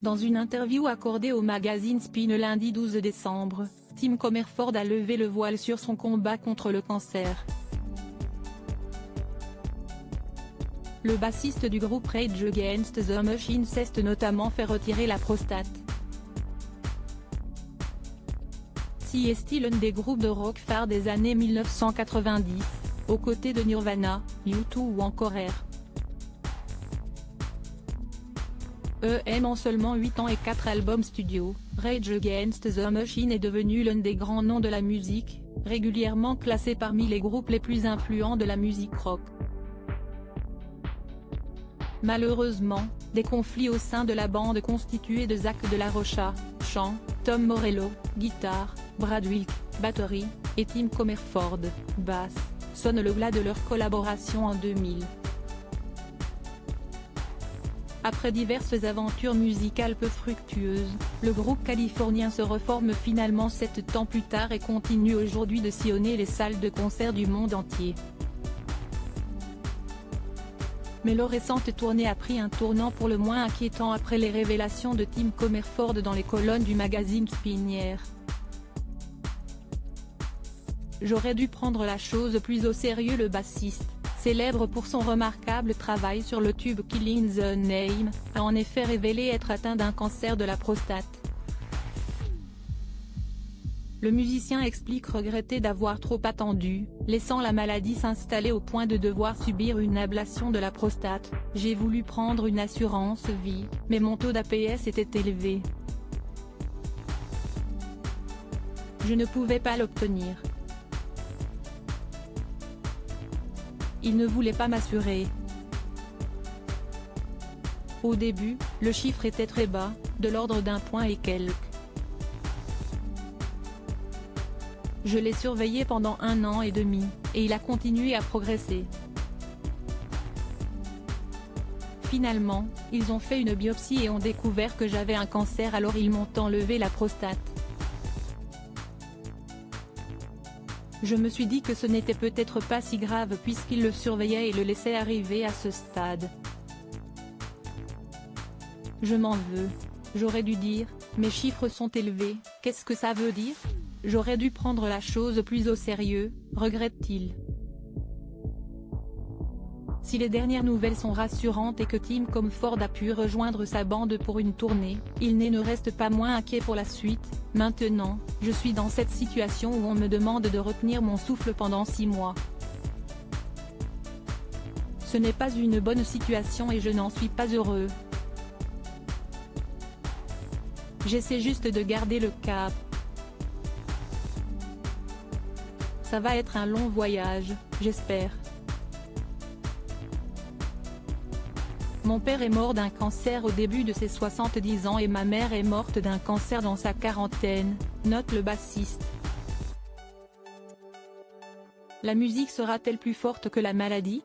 Dans une interview accordée au magazine Spin le lundi 12 décembre, Tim Commerford a levé le voile sur son combat contre le cancer. Le bassiste du groupe Rage Against the Machine s'est notamment fait retirer la prostate. Si est l'un des groupes de rock phares des années 1990, aux côtés de Nirvana, U2 ou encore R. En seulement 8 ans et 4 albums studio, Rage Against the Machine est devenu l'un des grands noms de la musique, régulièrement classé parmi les groupes les plus influents de la musique rock. Malheureusement, des conflits au sein de la bande constituée de Zach de la Rocha, chant, Tom Morello, guitare, Brad Wilk, batterie, et Tim Commerford, basse, sonnent le glas de leur collaboration en 2000. Après diverses aventures musicales peu fructueuses, le groupe californien se reforme finalement 7 ans plus tard et continue aujourd'hui de sillonner les salles de concert du monde entier. Mais leur récente tournée a pris un tournant pour le moins inquiétant après les révélations de Tim Commerford dans les colonnes du magazine Spin hier. J'aurais dû prendre la chose plus au sérieux. Le bassiste, célèbre pour son remarquable travail sur le tube Killing the Name, a en effet révélé être atteint d'un cancer de la prostate. Le musicien explique regretter d'avoir trop attendu, laissant la maladie s'installer au point de devoir subir une ablation de la prostate. J'ai voulu prendre une assurance vie, mais mon taux d'APS était élevé. Je ne pouvais pas l'obtenir. Il ne voulait pas m'assurer. Au début, le chiffre était très bas, de l'ordre d'un point et quelques. Je l'ai surveillé pendant 1 an et demi, et il a continué à progresser. Finalement, ils ont fait une biopsie et ont découvert que j'avais un cancer, alors ils m'ont enlevé la prostate. Je me suis dit que ce n'était peut-être pas si grave puisqu'ils le surveillaient et le laissaient arriver à ce stade. Je m'en veux. J'aurais dû dire, mes chiffres sont élevés, qu'est-ce que ça veut dire ? J'aurais dû prendre la chose plus au sérieux, regrette-t-il. Si les dernières nouvelles sont rassurantes et que Tim Commerford a pu rejoindre sa bande pour une tournée, il ne reste pas moins inquiet pour la suite. Maintenant, je suis dans cette situation où on me demande de retenir mon souffle pendant 6 mois. Ce n'est pas une bonne situation et je n'en suis pas heureux. J'essaie juste de garder le cap. Ça va être un long voyage, j'espère. Mon père est mort d'un cancer au début de ses 70 ans et ma mère est morte d'un cancer dans sa quarantaine, note le bassiste. La musique sera-t-elle plus forte que la maladie ?